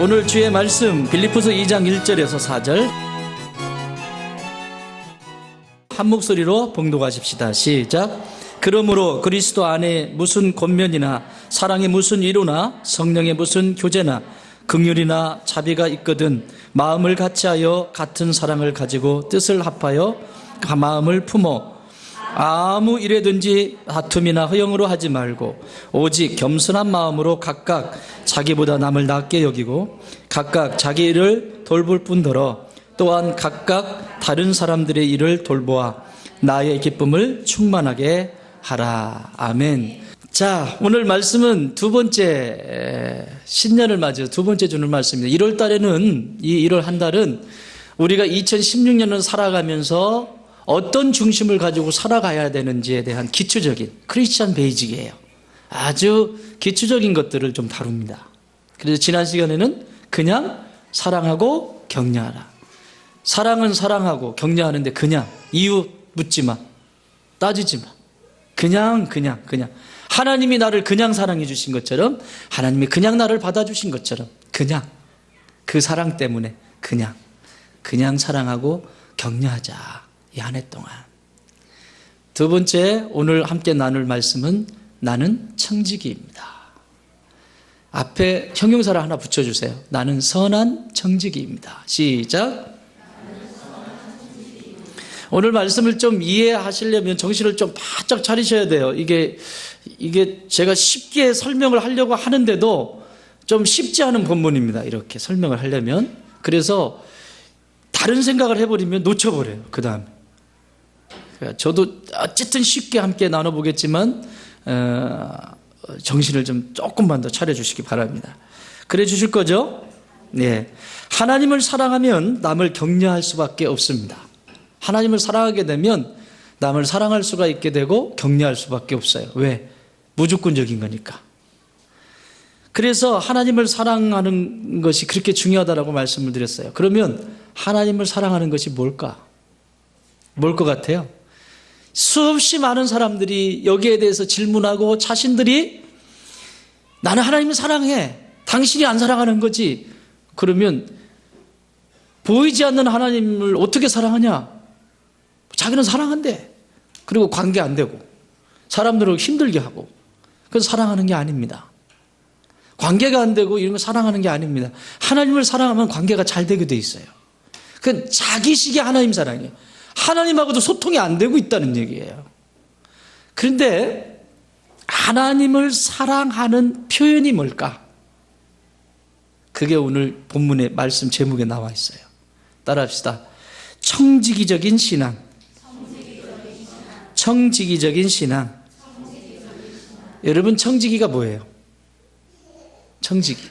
오늘 주의 말씀 빌립보서 2장 1절에서 4절 한 목소리로 봉독하십시다. 시작. 그러므로 그리스도 안에 무슨 권면이나 사랑의 무슨 위로나 성령의 무슨 교제나 긍휼이나 자비가 있거든 마음을 같이하여 같은 사랑을 가지고 뜻을 합하여 마음을 품어 아무 일에든지 다툼이나 허영으로 하지 말고 오직 겸손한 마음으로 각각 자기보다 남을 낮게 여기고 각각 자기 일을 돌볼 뿐더러 또한 각각 다른 사람들의 일을 돌보아 나의 기쁨을 충만하게 하라. 아멘. 자, 오늘 말씀은 두 번째 신년을 맞이해서 두 번째 주는 말씀입니다. 1월 달에는 이 1월 한 달은 우리가 2016년을 살아가면서 어떤 중심을 가지고 살아가야 되는지에 대한 기초적인 크리스찬 베이직이에요. 아주 기초적인 것들을 좀 다룹니다. 그래서 지난 시간에는 그냥 사랑하고 격려하라. 사랑은 사랑하고 격려하는데 그냥 이유 묻지 마. 따지지 마. 그냥 하나님이 나를 그냥 사랑해 주신 것처럼 하나님이 그냥 나를 받아주신 것처럼 그냥 그 사랑 때문에 그냥 사랑하고 격려하자. 이 한 해 동안. 두 번째 오늘 함께 나눌 말씀은 나는 청지기입니다. 앞에 형용사를 하나 붙여주세요. 나는 선한 청지기입니다. 시작. 오늘 말씀을 좀 이해하시려면 정신을 좀 바짝 차리셔야 돼요. 이게 제가 쉽게 설명을 하려고 하는데도 좀 쉽지 않은 본문입니다. 이렇게 설명을 하려면. 그래서 다른 생각을 해버리면 놓쳐버려요. 그 다음에. 저도 어쨌든 쉽게 함께 나눠보겠지만 정신을 좀 조금만 더 차려주시기 바랍니다. 그래 주실 거죠? 네. 하나님을 사랑하면 남을 격려할 수밖에 없습니다. 하나님을 사랑하게 되면 남을 사랑할 수가 있게 되고 격려할 수밖에 없어요. 왜? 무조건적인 거니까. 그래서 하나님을 사랑하는 것이 그렇게 중요하다고 말씀을 드렸어요. 그러면 하나님을 사랑하는 것이 뭘까? 뭘 것 같아요? 수없이 많은 사람들이 여기에 대해서 질문하고 자신들이 나는 하나님을 사랑해. 당신이 안 사랑하는 거지. 그러면 보이지 않는 하나님을 어떻게 사랑하냐? 자기는 사랑한대. 그리고 관계 안 되고 사람들을 힘들게 하고 그래서 사랑하는 게 아닙니다. 관계가 안 되고 이런 거 사랑하는 게 아닙니다. 하나님을 사랑하면 관계가 잘 되게 돼 있어요. 그건 자기식의 하나님 사랑이에요. 하나님하고도 소통이 안 되고 있다는 얘기예요. 그런데 하나님을 사랑하는 표현이 뭘까? 그게 오늘 본문의 말씀 제목에 나와 있어요. 따라합시다. 청지기적인 신앙. 청지기적인 신앙. 여러분 청지기가 뭐예요? 청지기.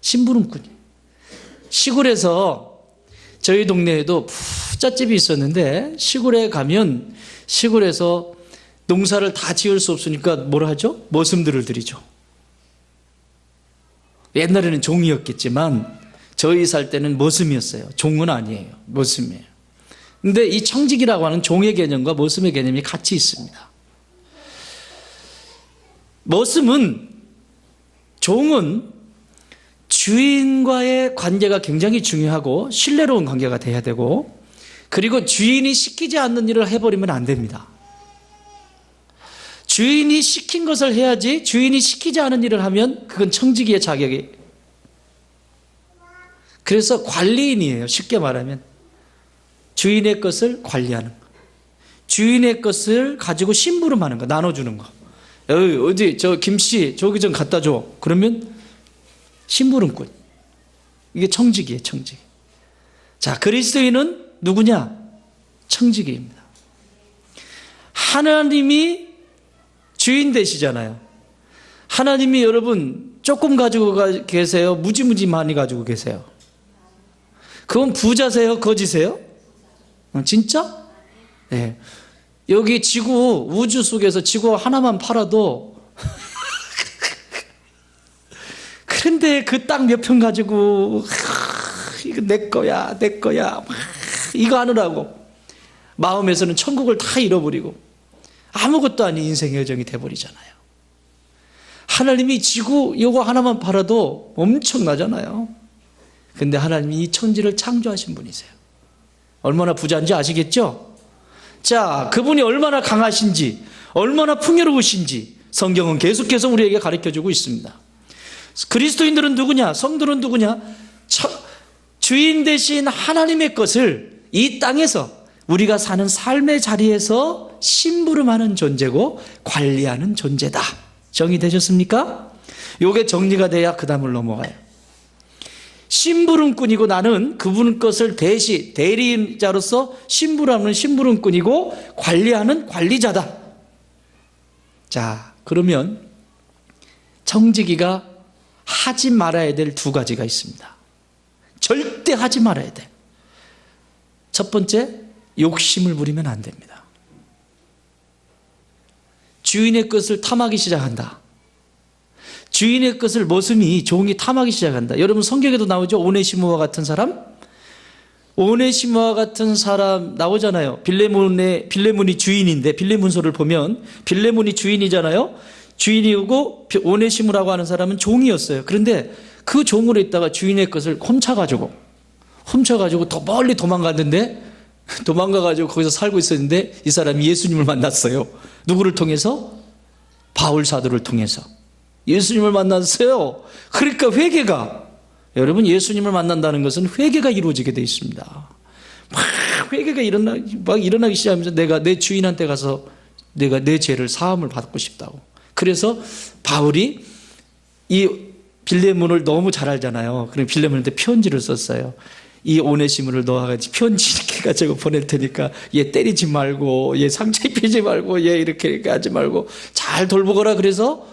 심부름꾼이. 시골에서 저희 동네에도 부잣집이 있었는데 시골에 가면 시골에서 농사를 다 지을 수 없으니까 뭘 하죠? 머슴들을 들이죠. 옛날에는 종이었겠지만 저희 살 때는 머슴이었어요. 종은 아니에요. 머슴이에요. 근데 이 청지기라고 하는 종의 개념과 머슴의 개념이 같이 있습니다. 종은 주인과의 관계가 굉장히 중요하고 신뢰로운 관계가 돼야 되고 그리고 주인이 시키지 않는 일을 해버리면 안 됩니다. 주인이 시킨 것을 해야지 주인이 시키지 않은 일을 하면 그건 청지기의 자격이. 그래서 관리인이에요. 쉽게 말하면 주인의 것을 관리하는 거. 주인의 것을 가지고 심부름하는 거. 나눠주는 거. 어디 저 김씨 저기 좀 갖다 줘. 그러면 심부름꾼. 이게 청지기예요. 청지기. 자, 그리스도인은 누구냐? 청지기입니다. 하나님이 주인 되시잖아요. 하나님이 여러분 조금 가지고 계세요? 무지무지 많이 가지고 계세요? 그건 부자세요? 거지세요? 진짜? 네. 여기 지구 우주 속에서 지구 하나만 팔아도 그런데 그 땅 몇 평 가지고 이거 내 거야 이거 하느라고 마음에서는 천국을 다 잃어버리고 아무것도 아닌 인생의 여정이 돼버리잖아요. 하나님이 지구 요거 하나만 팔아도 엄청나잖아요. 근데 하나님이 이 천지를 창조하신 분이세요. 얼마나 부자인지 아시겠죠? 자, 그분이 얼마나 강하신지, 얼마나 풍요로우신지 성경은 계속해서 우리에게 가르쳐주고 있습니다. 그리스도인들은 누구냐? 성도는 누구냐? 주인 되신 하나님의 것을 이 땅에서 우리가 사는 삶의 자리에서 심부름하는 존재고 관리하는 존재다. 정의되셨습니까? 이게 정리가 돼야 그 다음을 넘어가요. 심부름꾼이고 나는 그분 것을 대리인자로서 심부름하는 심부름꾼이고 관리하는 관리자다. 자, 그러면 청지기가 하지 말아야 될 두 가지가 있습니다. 절대 하지 말아야 돼. 첫 번째, 욕심을 부리면 안 됩니다. 주인의 것을 탐하기 시작한다. 주인의 것을 머슴이 종이 탐하기 시작한다. 여러분 성경에도 나오죠? 오네시모와 같은 사람? 오네시모와 같은 사람 나오잖아요. 빌레몬이 주인인데 빌레몬서를 보면 빌레몬이 주인이잖아요. 주인이고 오네시모라고 하는 사람은 종이었어요. 그런데 그 종으로 있다가 주인의 것을 훔쳐가지고 더 멀리 도망가가지고 거기서 살고 있었는데 이 사람이 예수님을 만났어요. 누구를 통해서? 바울 사도를 통해서 예수님을 만났어요. 그러니까 여러분 예수님을 만난다는 것은 회개가 이루어지게 되어 있습니다. 막 회개가 일어나기 시작하면서 내가 내 주인한테 가서 내가 내 죄를 사함을 받고 싶다고. 그래서 바울이 이 빌레몬을 너무 잘 알잖아요. 그럼 빌레몬한테 편지를 썼어요. 이 오네시모를 너와같이 편지 이렇게 해가지고 보낼 테니까 얘 때리지 말고 얘 상처 입히지 말고 얘 이렇게 하지 말고 잘 돌보거라. 그래서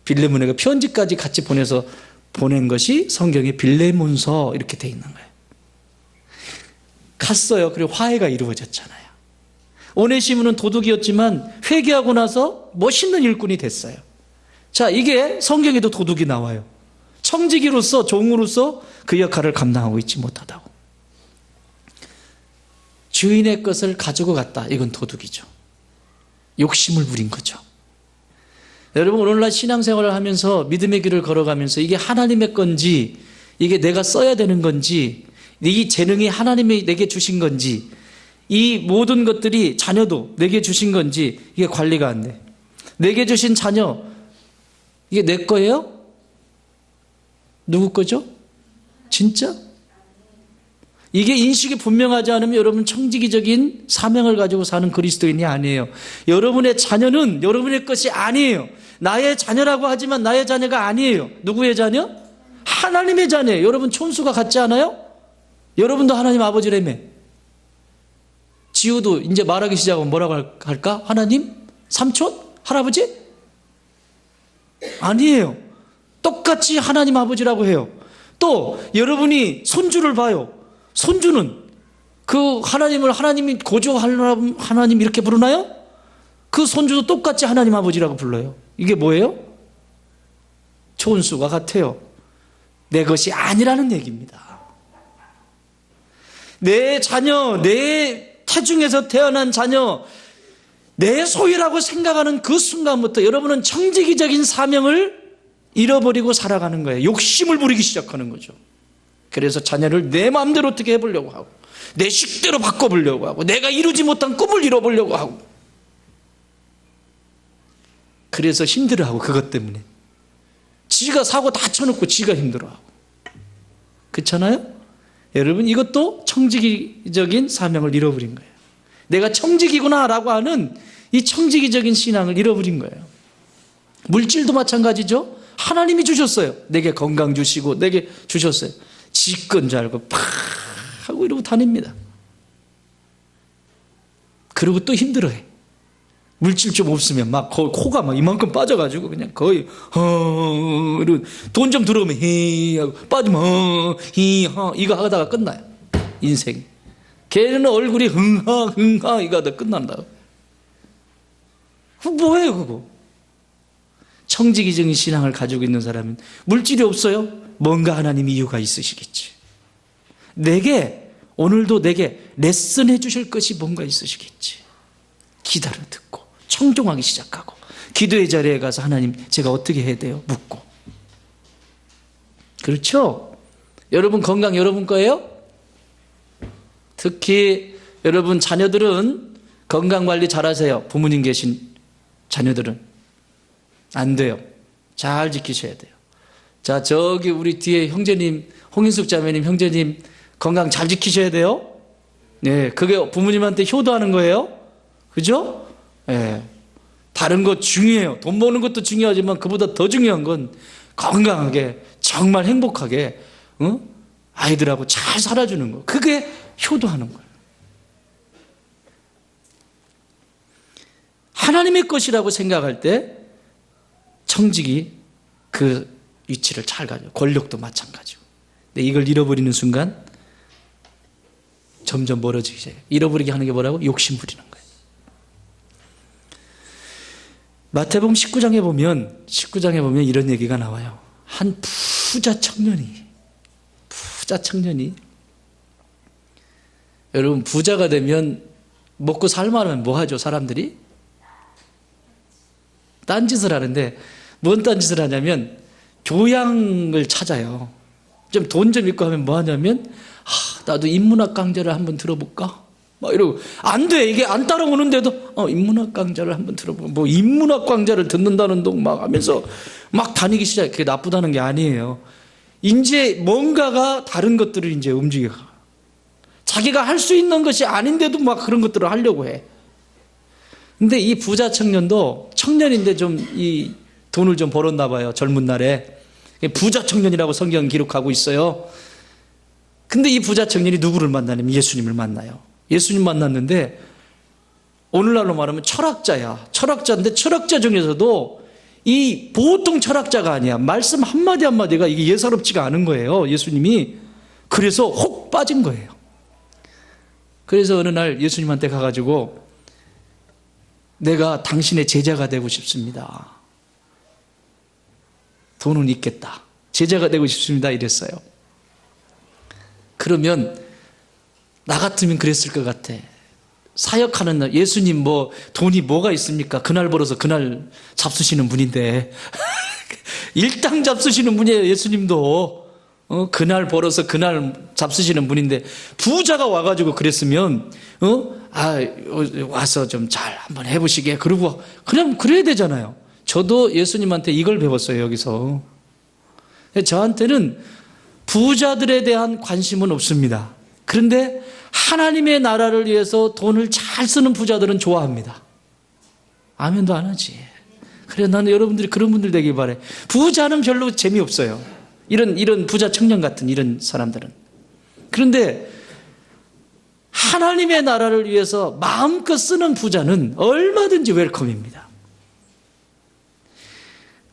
빌레몬에게 편지까지 같이 보내서 보낸 것이 성경에 빌레몬서 이렇게 돼 있는 거예요. 갔어요. 그리고 화해가 이루어졌잖아요. 오네시모는 도둑이었지만 회개하고 나서 멋있는 일꾼이 됐어요. 자, 이게 성경에도 도둑이 나와요. 청지기로서 종으로서 그 역할을 감당하고 있지 못하다고. 주인의 것을 가지고 갔다. 이건 도둑이죠. 욕심을 부린 거죠. 여러분 오늘날 신앙생활을 하면서 믿음의 길을 걸어가면서 이게 하나님의 건지 이게 내가 써야 되는 건지 이 재능이 하나님이 내게 주신 건지 이 모든 것들이 자녀도 내게 주신 건지 이게 관리가 안 돼. 내게 주신 자녀 이게 내 거예요? 누구 거죠? 진짜? 이게 인식이 분명하지 않으면 여러분 청지기적인 사명을 가지고 사는 그리스도인이 아니에요. 여러분의 자녀는 여러분의 것이 아니에요. 나의 자녀라고 하지만 나의 자녀가 아니에요. 누구의 자녀? 하나님의 자녀예요. 여러분 촌수가 같지 않아요? 여러분도 하나님 아버지라며. 지우도 이제 말하기 시작하면 뭐라고 할까? 하나님? 삼촌? 할아버지? 아니에요. 똑같이 하나님 아버지라고 해요. 또 여러분이 손주를 봐요. 손주는 그 하나님이 고조하는 하나님 이렇게 부르나요? 그 손주도 똑같이 하나님 아버지라고 불러요. 이게 뭐예요? 촌수가 같아요. 내 것이 아니라는 얘기입니다. 내 자녀, 내 태중에서 태어난 자녀, 내 소유라고 생각하는 그 순간부터 여러분은 청지기적인 사명을 잃어버리고 살아가는 거예요. 욕심을 부리기 시작하는 거죠. 그래서 자녀를 내 마음대로 어떻게 해보려고 하고 내 식대로 바꿔보려고 하고 내가 이루지 못한 꿈을 이뤄보려고 하고 그래서 힘들어하고 그것 때문에 지가 사고 다 쳐놓고 지가 힘들어하고 그렇잖아요? 여러분 이것도 청지기적인 사명을 잃어버린 거예요. 내가 청지기구나 라고 하는 이 청지기적인 신앙을 잃어버린 거예요. 물질도 마찬가지죠. 하나님이 주셨어요. 내게 건강 주시고 내게 주셨어요. 지 건 줄 알고 팍 하고 이러고 다닙니다. 그리고 또 힘들어해. 물질 좀 없으면 막 거의 코가 막 이만큼 빠져가지고 그냥 거의 돈 좀 들어오면 히 하고 빠지면 히 이거 하다가 끝나요. 인생이. 걔는 얼굴이 흥하 이거 하다가 끝난다. 뭐예요 그거? 청지기적인 신앙을 가지고 있는 사람은 물질이 없어요? 뭔가 하나님 이유가 있으시겠지. 오늘도 내게 레슨해 주실 것이 뭔가 있으시겠지. 기다려 듣고 청종하기 시작하고 기도의 자리에 가서 하나님 제가 어떻게 해야 돼요? 묻고. 그렇죠? 여러분 건강 여러분 거예요? 특히 여러분 자녀들은 건강관리 잘하세요. 부모님 계신 자녀들은. 안 돼요. 잘 지키셔야 돼요. 자, 저기 우리 뒤에 형제님, 홍인숙 자매님 형제님 건강 잘 지키셔야 돼요. 네, 그게 부모님한테 효도하는 거예요. 그죠? 네. 다른 거 중요해요. 돈 버는 것도 중요하지만 그보다 더 중요한 건 건강하게 정말 행복하게 아이들하고 잘 살아주는 거. 그게 효도하는 거예요. 하나님의 것이라고 생각할 때 청직이 그 위치를 잘 가져요. 권력도 마찬가지고. 근데 이걸 잃어버리는 순간 점점 멀어지기 시작해요. 잃어버리게 하는 게 뭐라고? 욕심 부리는 거예요. 마태복음 19장에 보면 이런 얘기가 나와요. 한 부자 청년이 여러분 부자가 되면 먹고 살만하면 뭐 하죠? 사람들이? 딴짓을 하는데 뭔 딴짓을 하냐면 교양을 찾아요. 좀 돈 좀 있고 하면 뭐 하냐면 나도 인문학 강좌를 한번 들어볼까? 막 이러고 안 돼. 이게 안 따라오는데도 인문학 강좌를 한번 들어보고 뭐 인문학 강좌를 듣는다는 동 막 하면서 막 다니기 시작해. 그게 나쁘다는 게 아니에요. 이제 뭔가가 다른 것들을 이제 움직여. 자기가 할 수 있는 것이 아닌데도 막 그런 것들을 하려고 해. 근데 이 부자 청년도 청년인데 좀 이 돈을 좀 벌었나 봐요. 젊은 날에. 부자 청년이라고 성경 기록하고 있어요. 근데 이 부자 청년이 누구를 만나냐면 예수님을 만나요. 예수님 만났는데 오늘날로 말하면 철학자야. 철학자인데 철학자 중에서도 이 보통 철학자가 아니야. 말씀 한마디 한마디가 이게 예사롭지가 않은 거예요. 예수님이. 그래서 혹 빠진 거예요. 그래서 어느 날 예수님한테 가가지고 내가 당신의 제자가 되고 싶습니다. 돈은 있겠다. 제자가 되고 싶습니다. 이랬어요. 그러면 나 같으면 그랬을 것 같아. 사역하는 날 예수님 뭐 돈이 뭐가 있습니까? 그날 벌어서 그날 잡수시는 분인데 일당 잡수시는 분이에요. 예수님도 그날 벌어서 그날 잡수시는 분인데 부자가 와가지고 그랬으면 와서 좀 잘 한번 해보시게 그러고 그냥 그래야 되잖아요. 저도 예수님한테 이걸 배웠어요. 여기서 저한테는 부자들에 대한 관심은 없습니다. 그런데 하나님의 나라를 위해서 돈을 잘 쓰는 부자들은 좋아합니다. 아멘도 안 하지. 그래 나는 여러분들이 그런 분들 되길 바래. 부자는 별로 재미없어요. 이런 부자 청년 같은 이런 사람들은. 그런데 하나님의 나라를 위해서 마음껏 쓰는 부자는 얼마든지 웰컴입니다.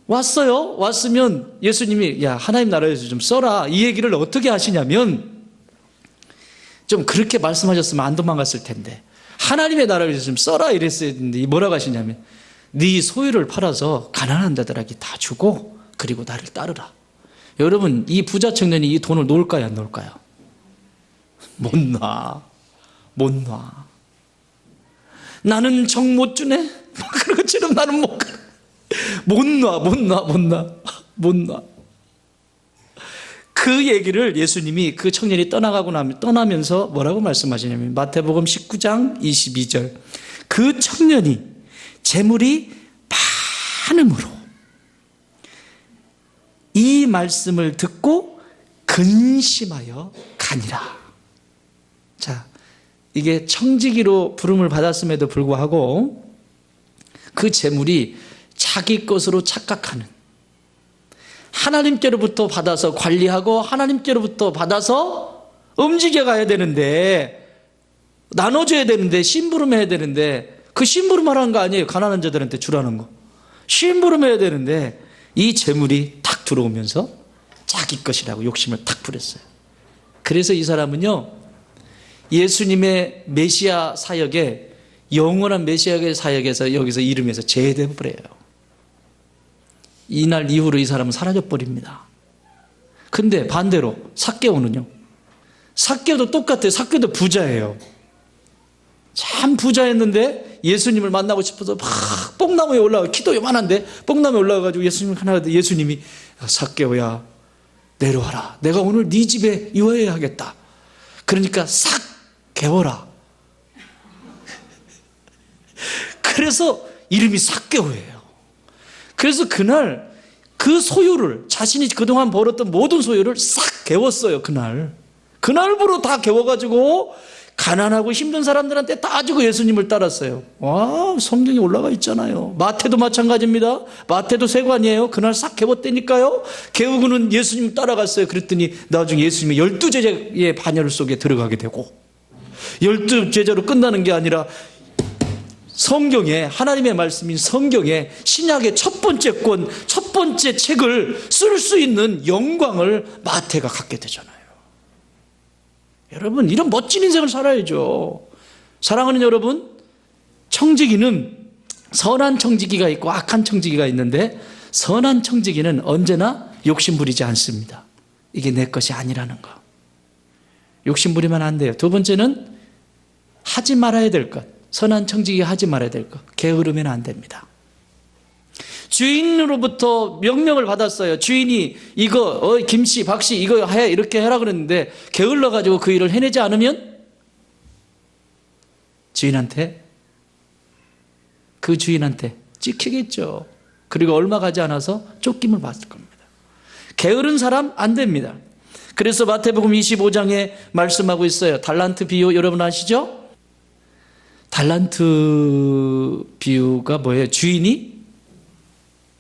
왔어요. 왔으면 예수님이 야 하나님 나라에서 좀 써라. 이 얘기를 어떻게 하시냐면 좀 그렇게 말씀하셨으면 안 도망갔을 텐데 하나님의 나라를 위해서 좀 써라 이랬어야 했는데 뭐라고 하시냐면 네 소유를 팔아서 가난한 자들에게 다 주고 그리고 나를 따르라. 여러분 이 부자 청년이 이 돈을 놓을까요 안 놓을까요? 못 놔. 나는 정 못 주네? 그런 것처럼 나는 못 놔. 그 얘기를 예수님이 그 청년이 떠나면서 뭐라고 말씀하시냐면 마태복음 19장 22절 그 청년이 재물이 많음으로 이 말씀을 듣고 근심하여 가니라. 자, 이게 청지기로 부름을 받았음에도 불구하고 그 재물이 자기 것으로 착각하는 하나님께로부터 받아서 관리하고 하나님께로부터 받아서 움직여가야 되는데 나눠줘야 되는데 심부름해야 되는데 그 심부름하라는 거 아니에요. 가난한 자들한테 주라는 거. 심부름해야 되는데 이 재물이 탁 들어오면서 자기 것이라고 욕심을 탁 부렸어요. 그래서 이 사람은요 예수님의 메시아 사역에 영원한 메시아의 사역에서 여기서 이름에서 제대버려요. 이날 이후로 이 사람은 사라져버립니다. 근데 반대로 삭개오는요. 삭개오도 똑같아요. 삭개오도 부자예요. 참 부자였는데 예수님을 만나고 싶어서 막 뽕나무에 올라가, 키도 요만한데 뽕나무에 올라가가지고 예수님 하나 하는데 예수님이 삭개오야 내려와라. 내가 오늘 네 집에 유하여야 하겠다. 그러니까 싹 개워라. 그래서 이름이 삭개오예요. 그래서 그날 그 소유를, 자신이 그동안 벌었던 모든 소유를 싹 개웠어요. 그날부로 다 개워가지고 가난하고 힘든 사람들한테 다 주고 예수님을 따랐어요. 와, 성경에 올라가 있잖아요. 마태도 마찬가지입니다. 마태도 세관이에요. 그날 싹 개웠다니까요. 개우고는 예수님 따라갔어요. 그랬더니 나중에 예수님이 12제자의 반열 속에 들어가게 되고, 12제자로 끝나는 게 아니라 성경에, 하나님의 말씀인 성경에 신약의 첫 번째 권, 첫 번째 책을 쓸 수 있는 영광을 마태가 갖게 되잖아요. 여러분, 이런 멋진 인생을 살아야죠. 사랑하는 여러분, 청지기는 선한 청지기가 있고 악한 청지기가 있는데, 선한 청지기는 언제나 욕심 부리지 않습니다. 이게 내 것이 아니라는 거. 욕심 부리면 안 돼요. 두 번째는 하지 말아야 될 것. 선한 청지기가 하지 말아야 될 것. 게으르면 안 됩니다. 주인으로부터 명령을 받았어요. 주인이 이거 김씨 박씨 이거 해, 이렇게 해라 그랬는데 게을러가지고 그 일을 해내지 않으면 그 주인한테 찍히겠죠. 그리고 얼마 가지 않아서 쫓김을 받을 겁니다. 게으른 사람 안 됩니다. 그래서 마태복음 25장에 말씀하고 있어요. 달란트 비유 여러분 아시죠? 달란트 비유가 뭐예요? 주인이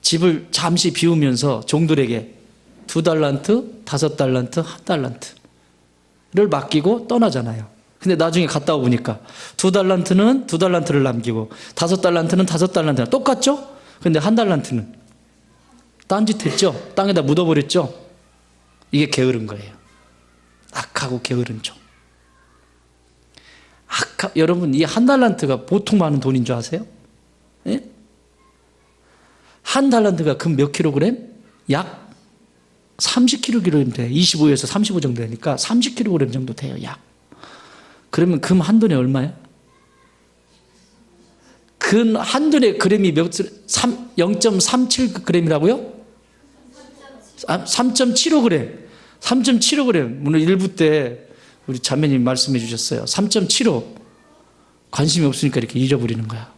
집을 잠시 비우면서 종들에게 2달란트, 5달란트, 1달란트를 맡기고 떠나잖아요. 근데 나중에 갔다 오니까 2달란트는 2달란트를 남기고 5달란트는 5달란트를 똑같죠? 근데 1달란트는 딴짓했죠? 땅에다 묻어버렸죠? 이게 게으른 거예요. 악하고 게으른 종. 여러분, 이 1달란트가 보통 많은 돈인 줄 아세요? 예? 1달란트가 금 몇 킬로그램? 약 30kg 돼요. 25에서 35 정도 되니까 30kg 정도 돼요. 약. 그러면 금 한 돈에 얼마예요? 금 한 돈에 그램이 0.37g이라고요? 3.75g. 3.75g. 오늘 일부 때 우리 자매님 말씀해 주셨어요. 3.75. 관심이 없으니까 이렇게 잊어버리는 거야.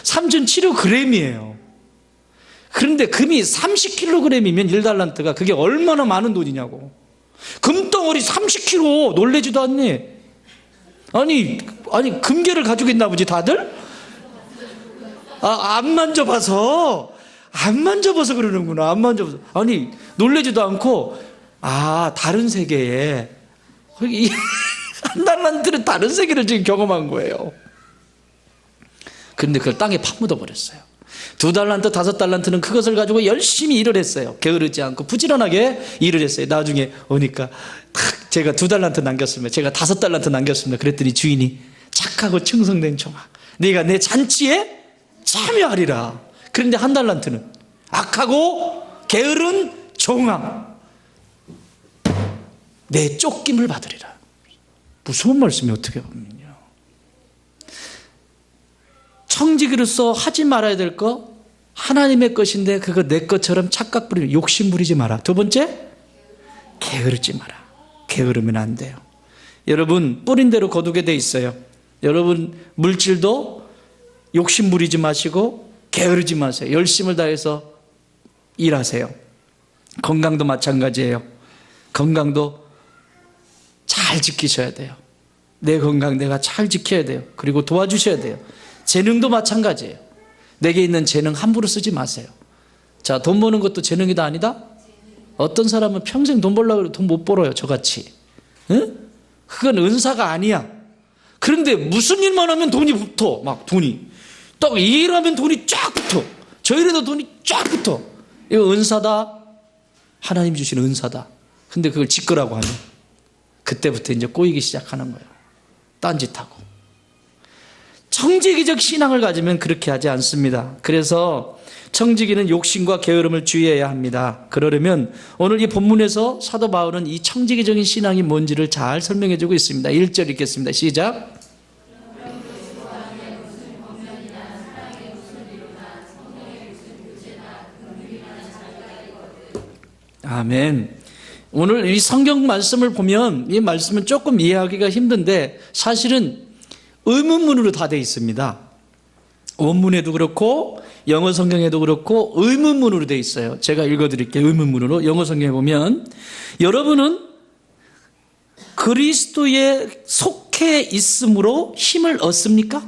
3.75g이에요. 그런데 금이 30kg이면 1달란트가 그게 얼마나 많은 돈이냐고. 금덩어리 30kg 놀래지도 않니? 아니 금괴를 가지고 있나 보지 다들? 안 만져봐서 그러는구나. 안 만져봐서. 아니 놀래지도 않고 다른 세계에 1달란트는 다른 세계를 지금 경험한 거예요. 그런데 그걸 땅에 파묻어 버렸어요. 2달란트, 5달란트는 그것을 가지고 열심히 일을 했어요. 게으르지 않고 부지런하게 일을 했어요. 나중에 오니까 제가 2달란트 남겼습니다. 제가 5달란트 남겼습니다. 그랬더니 주인이 착하고 충성된 종아, 네가 내 잔치에 참여하리라. 그런데 1달란트는 악하고 게으른 종아, 내 쫓김을 받으리라. 무서운 말씀이 어떻게 보면요. 청지기로서 하지 말아야 될 거 하나님의 것인데 그거 내 것처럼 착각 부리면 욕심 부리지 마라. 두 번째, 게으르지 마라. 게으르면 안 돼요. 여러분, 뿌린 대로 거두게 돼 있어요. 여러분, 물질도 욕심 부리지 마시고 게으르지 마세요. 열심을 다해서 일하세요. 건강도 마찬가지예요. 건강도 잘 지키셔야 돼요. 내 건강 내가 잘 지켜야 돼요. 그리고 도와주셔야 돼요. 재능도 마찬가지예요. 내게 있는 재능 함부로 쓰지 마세요. 자, 돈 버는 것도 재능이다 아니다? 어떤 사람은 평생 돈 벌려고 해도 돈 못 벌어요. 저같이. 응? 그건 은사가 아니야. 그런데 무슨 일만 하면 돈이 붙어. 막 돈이. 딱 이 일하면 돈이 쫙 붙어. 저 일에도 돈이 쫙 붙어. 이거 은사다. 하나님 주신 은사다. 근데 그걸 지끄라고 하면 그때부터 이제 꼬이기 시작하는 거예요. 딴짓하고. 청지기적 신앙을 가지면 그렇게 하지 않습니다. 그래서 청지기는 욕심과 게으름을 주의해야 합니다. 그러려면 오늘 이 본문에서 사도 바울은 이 청지기적인 신앙이 뭔지를 잘 설명해 주고 있습니다. 1절 읽겠습니다. 시작. 아멘. 오늘 이 성경 말씀을 보면 이 말씀은 조금 이해하기가 힘든데 사실은 의문문으로 다 되어 있습니다. 원문에도 그렇고 영어 성경에도 그렇고 의문문으로 되어 있어요. 제가 읽어드릴게요. 의문문으로. 영어 성경에 보면 여러분은 그리스도에 속해 있음으로 힘을 얻습니까?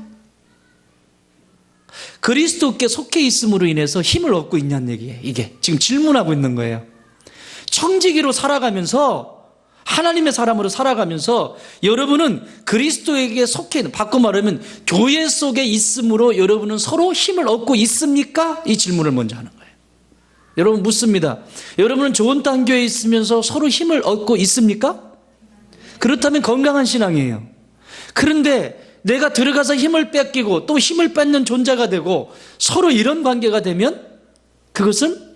그리스도께 속해 있음으로 인해서 힘을 얻고 있냐는 얘기예요. 이게 지금 질문하고 있는 거예요. 청지기로 살아가면서 하나님의 사람으로 살아가면서 여러분은 그리스도에게 속해 있는, 바꿔 말하면 교회 속에 있음으로 여러분은 서로 힘을 얻고 있습니까? 이 질문을 먼저 하는 거예요. 여러분 묻습니다. 여러분은 좋은 단교에 있으면서 서로 힘을 얻고 있습니까? 그렇다면 건강한 신앙이에요. 그런데 내가 들어가서 힘을 뺏기고 또 힘을 뺏는 존재가 되고 서로 이런 관계가 되면 그것은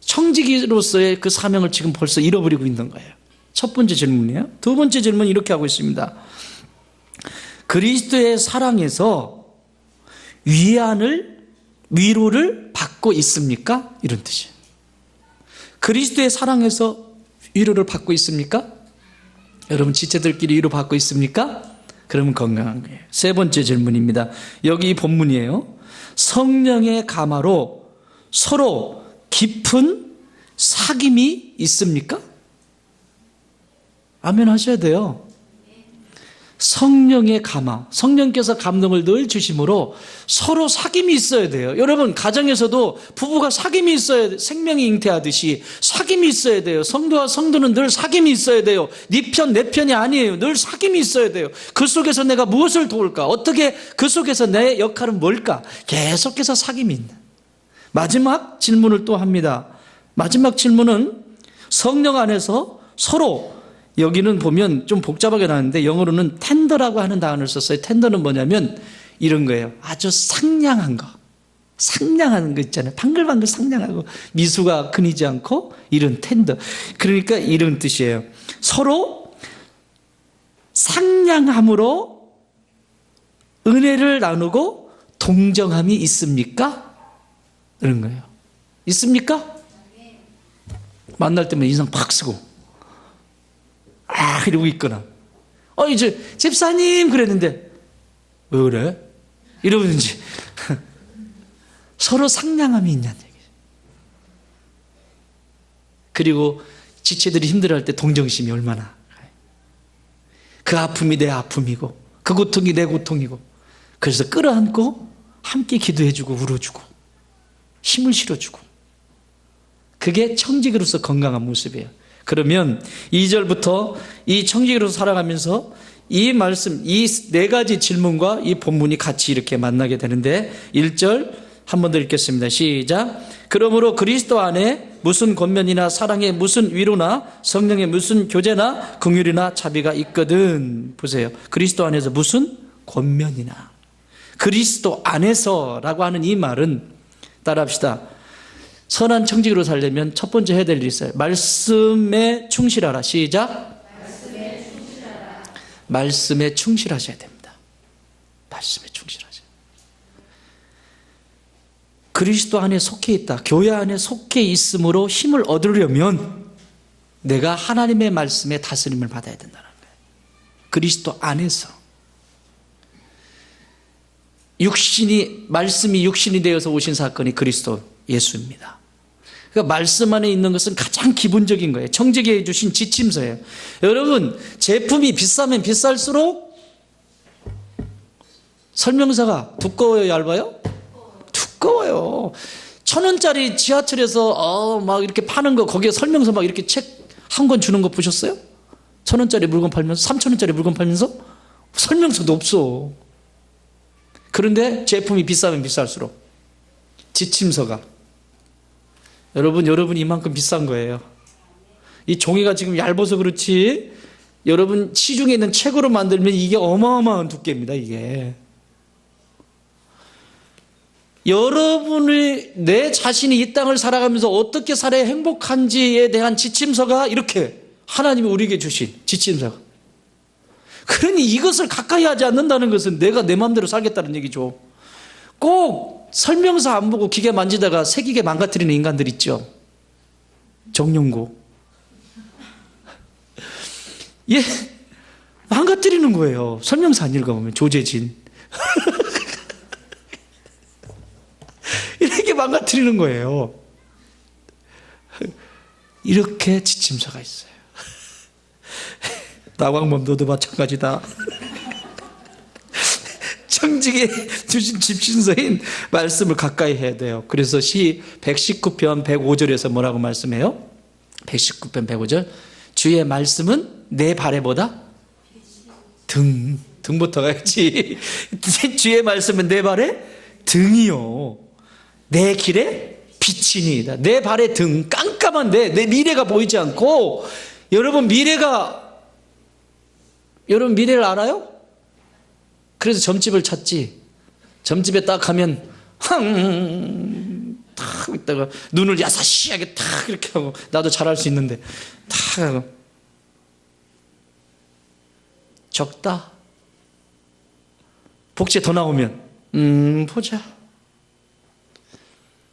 청지기로서의 그 사명을 지금 벌써 잃어버리고 있는 거예요. 첫 번째 질문이에요. 두 번째 질문은 이렇게 하고 있습니다. 그리스도의 사랑에서 위로를 받고 있습니까? 이런 뜻이에요. 그리스도의 사랑에서 위로를 받고 있습니까? 여러분 지체들끼리 위로받고 있습니까? 그러면 건강한 거예요. 세 번째 질문입니다. 여기 이 본문이에요. 성령의 감화로 서로 깊은 사귐이 있습니까? 아멘 하셔야 돼요. 성령의 감화, 성령께서 감동을 늘 주심으로 서로 사귐이 있어야 돼요. 여러분 가정에서도 부부가 사귐이 있어야 돼요. 생명이 잉태하듯이 사귐이 있어야 돼요. 성도와 성도는 늘 사귐이 있어야 돼요. 네 편, 내 편이 아니에요. 늘 사귐이 있어야 돼요. 그 속에서 내가 무엇을 도울까? 어떻게 그 속에서 내 역할은 뭘까? 계속해서 사귐이 있는. 마지막 질문을 또 합니다. 마지막 질문은 성령 안에서 서로, 여기는 보면 좀 복잡하게 나왔는데 영어로는 텐더라고 하는 단어를 썼어요. 텐더는 뭐냐면 이런 거예요. 아주 상냥한 거. 상냥한 거 있잖아요. 방글방글 상냥하고 미수가 끊이지 않고 이런 텐더. 그러니까 이런 뜻이에요. 서로 상냥함으로 은혜를 나누고 동정함이 있습니까? 이런 거예요. 있습니까? 만날 때면 인상 팍 쓰고 이러고 있거나 이제 집사님 그랬는데 왜 그래? 이러든지 서로 상냥함이 있냐는 얘기죠. 그리고 지체들이 힘들어할 때 동정심이 얼마나, 그 아픔이 내 아픔이고 그 고통이 내 고통이고, 그래서 끌어안고 함께 기도해주고 울어주고 힘을 실어주고, 그게 청지기로서 건강한 모습이에요. 그러면 2절부터 이 청지기로서 살아가면서 이 말씀, 이 네 가지 질문과 이 본문이 같이 이렇게 만나게 되는데 1절 한 번 더 읽겠습니다. 시작. 그러므로 그리스도 안에 무슨 권면이나 사랑의 무슨 위로나 성령의 무슨 교제나 긍휼이나 자비가 있거든. 보세요. 그리스도 안에서 무슨 권면이나, 그리스도 안에서라고 하는 이 말은 따라합시다. 선한 청지기로 살려면 첫 번째 해야 될 일이 있어요. 말씀에 충실하라. 시작. 말씀에 충실하셔야 됩니다. 말씀에 충실하셔야. 그리스도 안에 속해 있다. 교회 안에 속해 있음으로 힘을 얻으려면 내가 하나님의 말씀에 다스림을 받아야 된다는 거예요. 그리스도 안에서. 말씀이 육신이 되어서 오신 사건이 그리스도 예수입니다. 그러니까 말씀 안에 있는 것은 가장 기본적인 거예요. 청지기에 주신 지침서예요. 여러분, 제품이 비싸면 비쌀수록 설명서가 두꺼워요, 얇아요? 두꺼워요. 1,000원짜리 지하철에서 막 이렇게 파는 거, 거기에 설명서 막 이렇게 책 한 권 주는 거 보셨어요? 1,000원짜리 물건 팔면서, 3,000원짜리 물건 팔면서 설명서도 없어. 그런데 제품이 비싸면 비쌀수록 지침서가, 여러분 이만큼 비싼 거예요. 이 종이가 지금 얇아서 그렇지 여러분 시중에 있는 책으로 만들면 이게 어마어마한 두께입니다. 이게 여러분이, 내 자신이 이 땅을 살아가면서 어떻게 살아야 행복한지에 대한 지침서가 이렇게 하나님이 우리에게 주신 지침서가. 그러니 이것을 가까이 하지 않는다는 것은 내가 내 마음대로 살겠다는 얘기죠. 꼭 설명서 안 보고 기계 만지다가 새 기계 망가뜨리는 인간들 있죠. 정용고. 예, 망가뜨리는 거예요. 설명서 안 읽어보면 조재진. 이렇게 망가뜨리는 거예요. 이렇게 지침서가 있어요. 나광범도도 마찬가지다. 청직에 주신 집신서인 말씀을 가까이 해야 돼요. 그래서 시 119편 105절에서 뭐라고 말씀해요? 119편 105절. 주의 말씀은 내 발에 뭐다? 등부터 가야지. 주의 말씀은 내 발에 등이요. 내 길에 빛이니이다. 내 발에 등, 깜깜한 내 미래가 보이지 않고, 여러분 미래를 알아요? 그래서 점집을 찾지. 점집에 딱 가면 탁 있다가 눈을 야사시하게 탁 이렇게 하고, 나도 잘할 수 있는데 탁 하고 적다. 복지에 더 나오면 보자.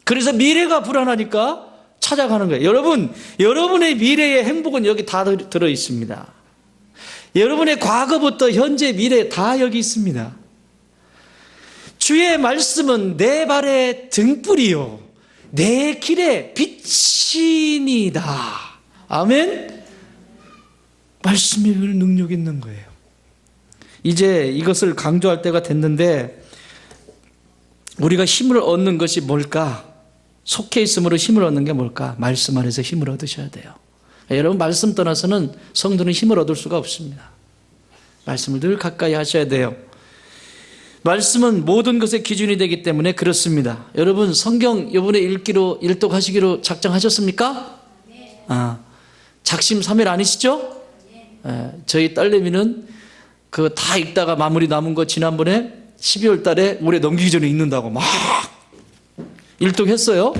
그래서 미래가 불안하니까 찾아가는 거예요. 여러분, 여러분의 미래의 행복은 여기 다 들어 있습니다. 여러분의 과거부터 현재, 미래 다 여기 있습니다. 주의 말씀은 내 발의 등불이요 내 길의 빛이니다. 아멘. 말씀이 능력 있는 거예요. 이제 이것을 강조할 때가 됐는데, 우리가 힘을 얻는 것이 뭘까? 속해 있음으로 힘을 얻는 게 뭘까? 말씀 안에서 힘을 얻으셔야 돼요. 여러분, 말씀 떠나서는 성도는 힘을 얻을 수가 없습니다. 말씀을 늘 가까이 하셔야 돼요. 말씀은 모든 것의 기준이 되기 때문에 그렇습니다. 여러분, 성경 이번에 일독하시기로 작정하셨습니까? 네. 작심삼일 아니시죠? 네. 저희 딸내미는 그거 다 읽다가 마무리 남은 거 지난번에 12월 달에 올해 넘기기 전에 읽는다고 막 일독했어요.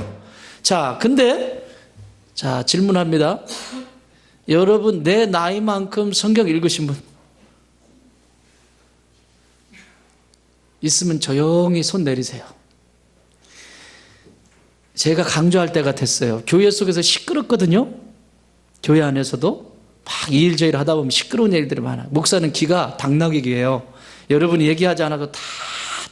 근데 질문합니다. 여러분, 내 나이만큼 성경 읽으신 분 있으면 조용히 손 내리세요. 제가 강조할 때가 됐어요. 교회 속에서 시끄럽거든요. 교회 안에서도 막 이 일 저 일 하다 보면 시끄러운 일들이 많아요. 목사는 귀가 당나귀 귀예요. 여러분이 얘기하지 않아도 다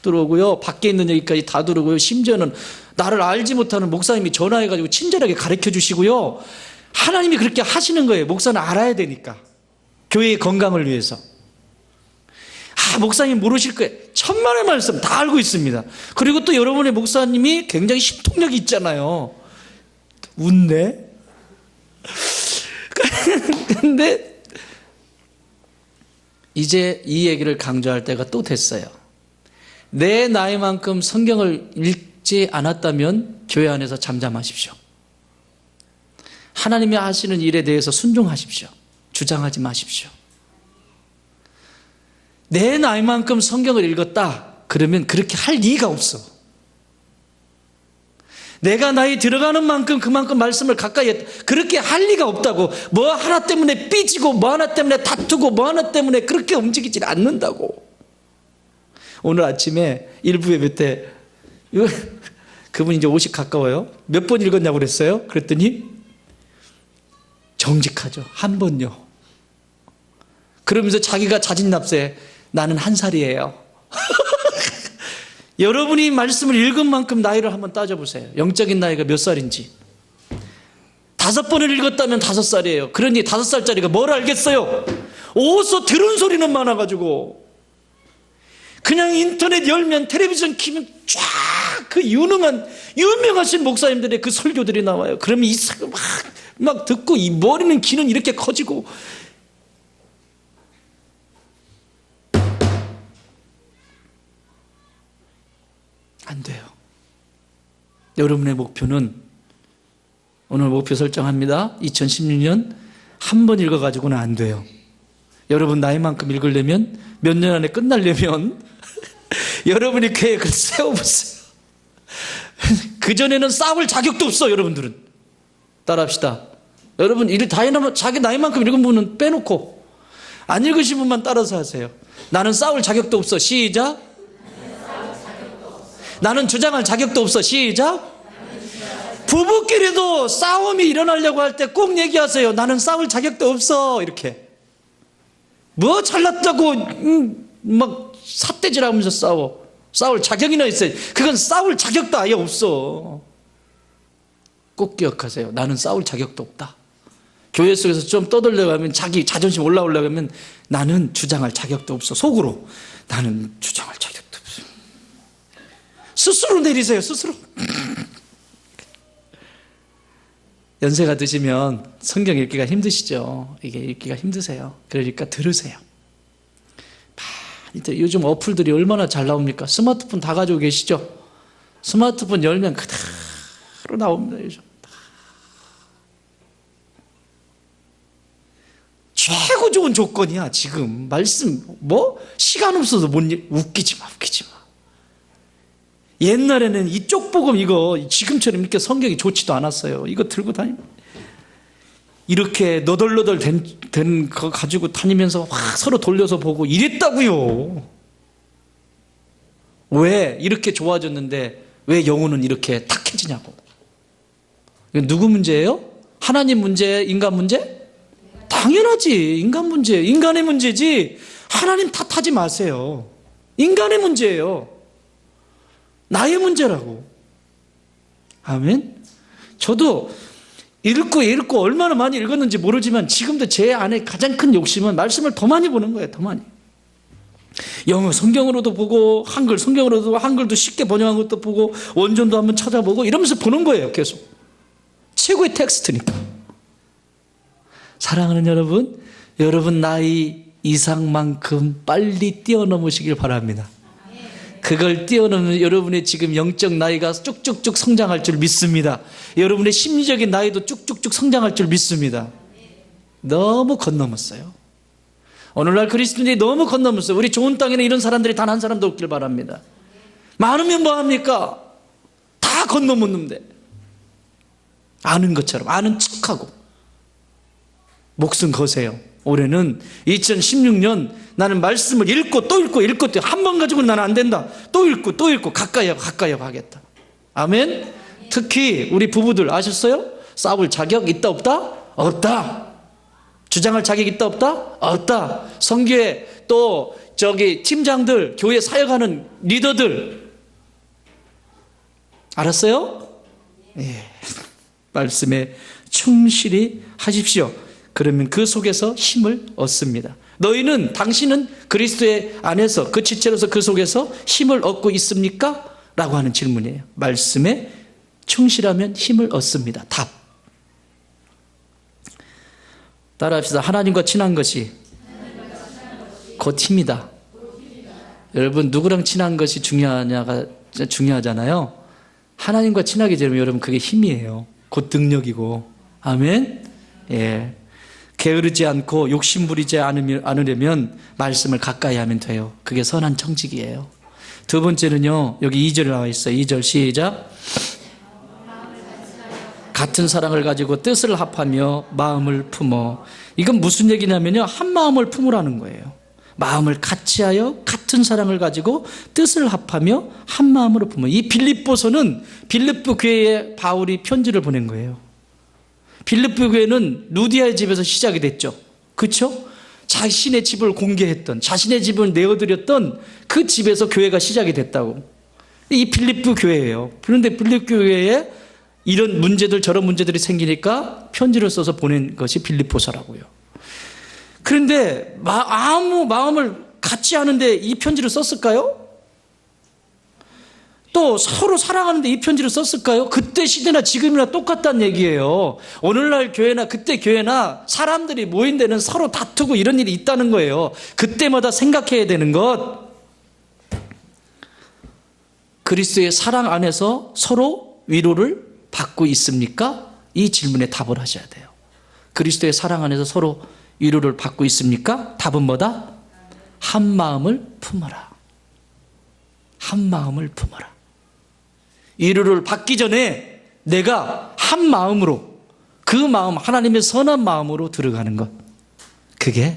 들어오고요. 밖에 있는 얘기까지 다 들어오고요. 심지어는 나를 알지 못하는 목사님이 전화해가지고 친절하게 가르쳐 주시고요. 하나님이 그렇게 하시는 거예요. 목사는 알아야 되니까. 교회의 건강을 위해서. 목사님 모르실 거예요. 천만의 말씀 다 알고 있습니다. 그리고 또 여러분의 목사님이 굉장히 심통력이 있잖아요. 웃네. 근데 이제 이 얘기를 강조할 때가 또 됐어요. 내 나이만큼 성경을 읽지 않았다면 교회 안에서 잠잠하십시오. 하나님이 하시는 일에 대해서 순종하십시오. 주장하지 마십시오. 내 나이만큼 성경을 읽었다 그러면 그렇게 할 리가 없어. 내가 나이 들어가는 만큼 그만큼 말씀을 가까이 했다. 그렇게 할 리가 없다고. 뭐 하나 때문에 삐지고 뭐 하나 때문에 다투고 뭐 하나 때문에 그렇게 움직이질 않는다고. 오늘 아침에 일부 예배 때 그분이 이제 50 가까워요. 몇 번 읽었냐고 그랬어요. 그랬더니 정직하죠. 한 번요. 그러면서 자기가 자진납세, 나는 1살이에요. 여러분이 말씀을 읽은 만큼 나이를 한번 따져보세요. 영적인 나이가 몇 살인지. 5번을 읽었다면 5살이에요. 그러니 5살짜리가 뭘 알겠어요? 어디서 들은 소리는 많아가지고. 그냥 인터넷 열면, 텔레비전 키면 쫙 그 유명하신 목사님들의 그 설교들이 나와요. 그러면 막 듣고 이 머리는 귀는 이렇게 커지고. 안 돼요. 여러분의 목표는, 오늘 목표 설정합니다. 2016년 한 번 읽어가지고는 안 돼요. 여러분 나이만큼 읽으려면, 몇 년 안에 끝나려면 여러분이 계획을 세워보세요. 그전에는 싸울 자격도 없어. 여러분들은 따라합시다. 여러분 자기 나이만큼 읽은 분은 빼놓고 안 읽으신 분만 따라서 하세요. 나는 싸울 자격도 없어. 시작. 나는 주장할 자격도 없어. 시작. 부부끼리도 싸움이 일어나려고 할 때 꼭 얘기하세요. 나는 싸울 자격도 없어. 이렇게. 뭐 잘났다고 막 삿대질하면서 싸울 자격이나 있어요. 그건 싸울 자격도 아예 없어. 꼭 기억하세요. 나는 싸울 자격도 없다. 교회 속에서 좀 떠들려고 자기 자존심 올라오려고 하면 나는 주장할 자격도 없어. 속으로 나는 주장할 자격도 없어. 스스로 내리세요. 스스로. 연세가 드시면 성경 읽기가 힘드시죠. 이게 읽기가 힘드세요. 그러니까 들으세요. 요즘 어플들이 얼마나 잘 나옵니까? 스마트폰 다 가지고 계시죠? 스마트폰 열면 그대로 나옵니다. 요즘. 최고 좋은 조건이야. 지금 말씀 시간 없어서 웃기지 마. 옛날에는 이 쪽복음 이거 지금처럼 이렇게 성경이 좋지도 않았어요. 이거 들고 다니면 이렇게 너덜너덜 된 거 가지고 다니면서 서로 돌려서 보고 이랬다고요. 왜 이렇게 좋아졌는데 왜 영혼은 이렇게 탁해지냐고. 이건 누구 문제예요? 하나님 문제, 인간 문제? 당연하지. 인간 문제, 인간의 문제지. 하나님 탓하지 마세요. 인간의 문제예요. 나의 문제라고. 아멘. 저도 읽고 얼마나 많이 읽었는지 모르지만 지금도 제 안에 가장 큰 욕심은 말씀을 더 많이 보는 거예요. 더 많이. 영어 성경으로도 보고 한글 성경으로도 한글도 쉽게 번역한 것도 보고 원전도 한번 찾아보고 이러면서 보는 거예요. 계속. 최고의 텍스트니까. 사랑하는 여러분, 여러분 나이 이상만큼 빨리 뛰어넘으시길 바랍니다. 그걸 뛰어넘는 여러분의 지금 영적 나이가 쭉쭉쭉 성장할 줄 믿습니다. 여러분의 심리적인 나이도 쭉쭉쭉 성장할 줄 믿습니다. 너무 건너갔어요. 오늘날 그리스도인들이 너무 건너갔어요. 우리 좋은 땅에는 이런 사람들이 단 한 사람도 없길 바랍니다. 많으면 뭐합니까? 다 건너묻는데 아는 것처럼 아는 척하고 목숨 거세요. 올해는 2016년 나는 말씀을 읽고 또 읽고 한 번 가지고는 나는 안 된다. 또 읽고 가까이 하고 하겠다. 아멘. 특히 우리 부부들 아셨어요? 싸울 자격 있다 없다? 없다. 주장할 자격 있다 없다? 없다. 선교회 또 팀장들, 교회 사역하는 리더들 알았어요? 예. 말씀에 충실히 하십시오. 그러면 그 속에서 힘을 얻습니다. 당신은 그리스도의 안에서 그 지체로서 그 속에서 힘을 얻고 있습니까? 라고 하는 질문이에요. 말씀에 충실하면 힘을 얻습니다. 답. 따라합시다. 하나님과 친한 것이 곧 힘이다. 여러분 누구랑 친한 것이 중요하냐가 중요하잖아요. 하나님과 친하게 되면 여러분 그게 힘이에요. 곧 능력이고. 아멘. 예. 게으르지 않고 욕심 부리지 않으려면 말씀을 가까이 하면 돼요. 그게 선한 청직이에요. 두 번째는요. 여기 2절 나와 있어요. 2절 시작. 같은 사랑을 가지고 뜻을 합하며 마음을 품어. 이건 무슨 얘기냐면요. 한 마음을 품으라는 거예요. 마음을 같이 하여 같은 사랑을 가지고 뜻을 합하며 한 마음으로 품어. 이 빌립보서는 빌립보 교회에 바울이 편지를 보낸 거예요. 빌립보 교회는 루디아의 집에서 시작이 됐죠. 그렇죠? 자신의 집을 공개했던, 자신의 집을 내어드렸던 그 집에서 교회가 시작이 됐다고. 이 빌립보 교회예요. 그런데 빌립보 교회에 이런 문제들 저런 문제들이 생기니까 편지를 써서 보낸 것이 빌립보서라고요. 그런데 아무 마음을 같이 하는데 이 편지를 썼을까요? 또 서로 사랑하는데 이 편지를 썼을까요? 그때 시대나 지금이나 똑같다는 얘기예요. 오늘날 교회나 그때 교회나 사람들이 모인 데는 서로 다투고 이런 일이 있다는 거예요. 그때마다 생각해야 되는 것, 그리스도의 사랑 안에서 서로 위로를 받고 있습니까? 이 질문에 답을 하셔야 돼요. 그리스도의 사랑 안에서 서로 위로를 받고 있습니까? 답은 뭐다? 한 마음을 품어라. 한 마음을 품어라. 위로를 받기 전에 내가 한 마음으로, 그 마음, 하나님의 선한 마음으로 들어가는 것, 그게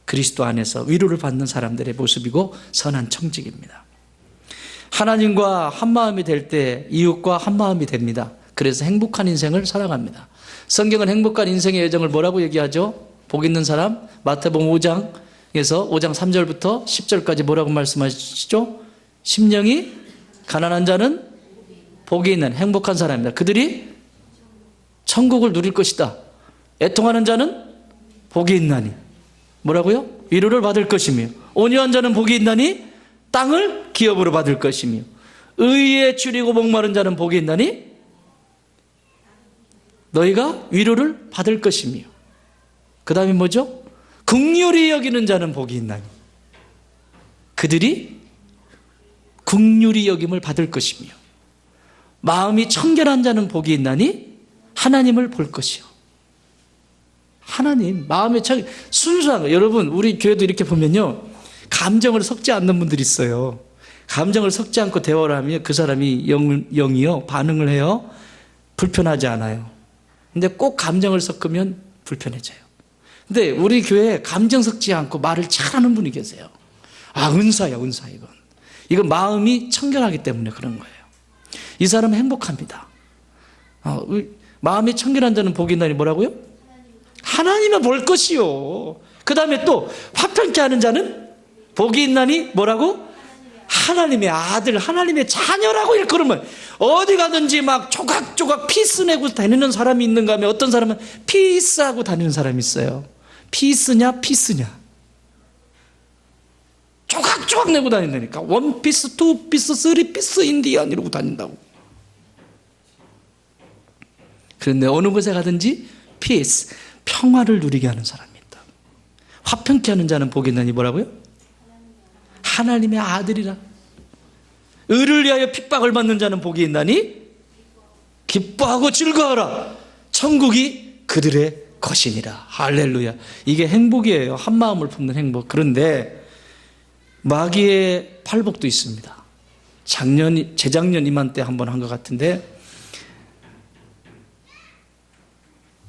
그리스도 안에서 위로를 받는 사람들의 모습이고 선한 청직입니다. 하나님과 한 마음이 될 때 이웃과 한 마음이 됩니다. 그래서 행복한 인생을 살아갑니다. 성경은 행복한 인생의 여정을 뭐라고 얘기하죠? 복 있는 사람, 마태복음 5장에서 5장 3절부터 10절까지 뭐라고 말씀하시죠? 심령이 가난한 자는 복이 있는 행복한 사람입니다. 그들이 천국을 누릴 것이다. 애통하는 자는 복이 있나니 뭐라고요? 위로를 받을 것이며 온유한 자는 복이 있나니 땅을 기업으로 받을 것이며 의에 줄이고 목마른 자는 복이 있나니 너희가 위로를 받을 것이며 그 다음에 뭐죠? 긍휼히 여기는 자는 복이 있나니 그들이 긍휼히 여김을 받을 것이며 마음이 청결한 자는 복이 있나니 하나님을 볼 것이요. 하나님 마음의 순수한 거. 여러분 우리 교회도 이렇게 보면요 감정을 섞지 않는 분들이 있어요. 감정을 섞지 않고 대화를 하면 그 사람이 영이요 반응을 해요. 불편하지 않아요. 근데 꼭 감정을 섞으면 불편해져요. 근데 우리 교회에 감정 섞지 않고 말을 잘하는 분이 계세요. 아 은사야 은사. 이건 마음이 청결하기 때문에 그런 거예요. 이 사람은 행복합니다. 마음이 청결한 자는 복이 있나니 뭐라고요? 하나님을 볼 것이요. 그 다음에 또 화평케 하는 자는 복이 있나니 뭐라고? 하나님의 아들, 하나님의 자녀라고 일컬으면 어디 가든지 막 조각조각 피스 내고 다니는 사람이 있는가 하면 어떤 사람은 피스하고 다니는 사람이 있어요. 피스냐 피스냐 조각조각 내고 다닌다니까. 원피스, 투피스, 쓰리피스 인디언 이러고 다닌다고. 그런데 어느 곳에 가든지 피스, 평화를 누리게 하는 사람이 있다. 화평케 하는 자는 복이 있나니 뭐라고요? 하나님의 아들이라. 의를 위하여 핍박을 받는 자는 복이 있나니 기뻐하고 즐거워하라. 천국이 그들의 것이니라. 할렐루야. 이게 행복이에요. 한 마음을 품는 행복. 그런데 마귀의 팔복도 있습니다. 재작년 이맘때 한번 한 것 같은데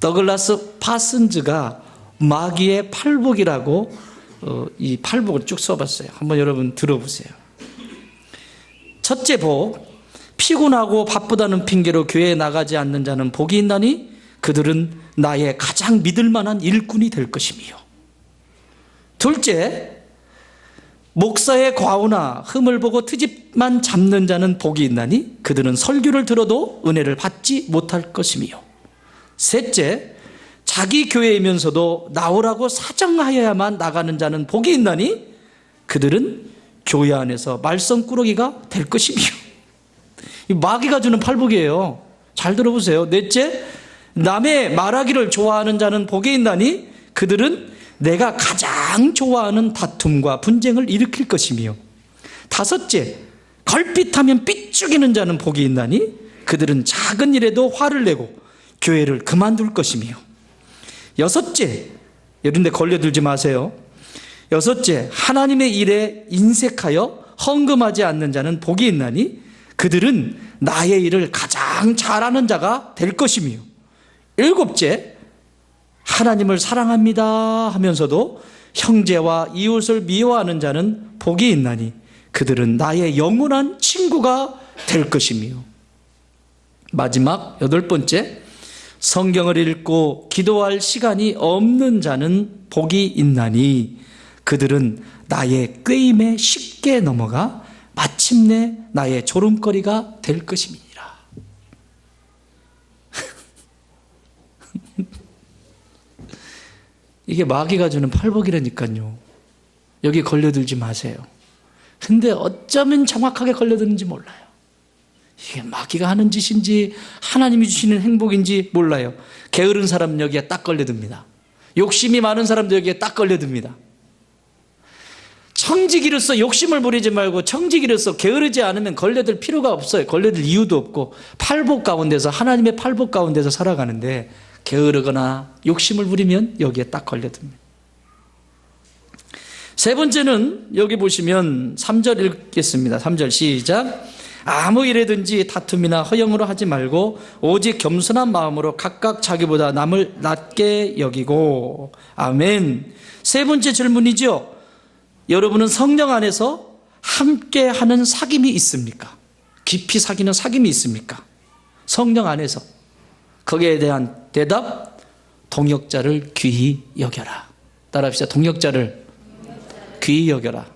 더글라스 파슨즈가 마귀의 팔복이라고 이 팔복을 쭉 써봤어요. 한번 여러분 들어보세요. 첫째 복, 피곤하고 바쁘다는 핑계로 교회에 나가지 않는 자는 복이 있나니 그들은 나의 가장 믿을 만한 일꾼이 될 것이며. 둘째, 목사의 과오나 흠을 보고 트집만 잡는 자는 복이 있나니 그들은 설교를 들어도 은혜를 받지 못할 것이며. 셋째, 자기 교회이면서도 나오라고 사정하여야만 나가는 자는 복이 있나니 그들은 교회 안에서 말썽꾸러기가 될 것이며. 이 마귀가 주는 팔복이에요. 잘 들어보세요. 넷째, 남의 말하기를 좋아하는 자는 복이 있나니 그들은 내가 가장 좋아하는 다툼과 분쟁을 일으킬 것이며. 다섯째, 걸핏하면 삐죽이는 자는 복이 있나니 그들은 작은 일에도 화를 내고 교회를 그만둘 것이며. 여섯째, 이런 데 걸려들지 마세요. 여섯째, 하나님의 일에 인색하여 헌금하지 않는 자는 복이 있나니 그들은 나의 일을 가장 잘하는 자가 될 것이며. 일곱째, 하나님을 사랑합니다 하면서도 형제와 이웃을 미워하는 자는 복이 있나니 그들은 나의 영원한 친구가 될 것이며. 마지막 여덟 번째, 성경을 읽고 기도할 시간이 없는 자는 복이 있나니 그들은 나의 꾀임에 쉽게 넘어가 마침내 나의 조롱거리가 될 것임이니라. 이게 마귀가 주는 팔복이라니까요. 여기 걸려들지 마세요. 근데 어쩌면 정확하게 걸려드는지 몰라요. 이게 마귀가 하는 짓인지 하나님이 주시는 행복인지 몰라요. 게으른 사람은 여기에 딱 걸려듭니다. 욕심이 많은 사람도 여기에 딱 걸려듭니다. 청지기로서 욕심을 부리지 말고 청지기로서 게으르지 않으면 걸려들 필요가 없어요. 걸려들 이유도 없고 팔복 가운데서, 하나님의 팔복 가운데서 살아가는데 게으르거나 욕심을 부리면 여기에 딱 걸려듭니다. 세 번째는 여기 보시면 3절 읽겠습니다. 3절 시작. 아무 일에든지 다툼이나 허영으로 하지 말고 오직 겸손한 마음으로 각각 자기보다 남을 낮게 여기고. 아멘. 세 번째 질문이죠. 여러분은 성령 안에서 함께하는 사귐이 있습니까? 깊이 사귀는 사귐이 있습니까? 성령 안에서. 거기에 대한 대답, 동역자를 귀히 여겨라. 따라합시다. 동역자를 귀히 여겨라.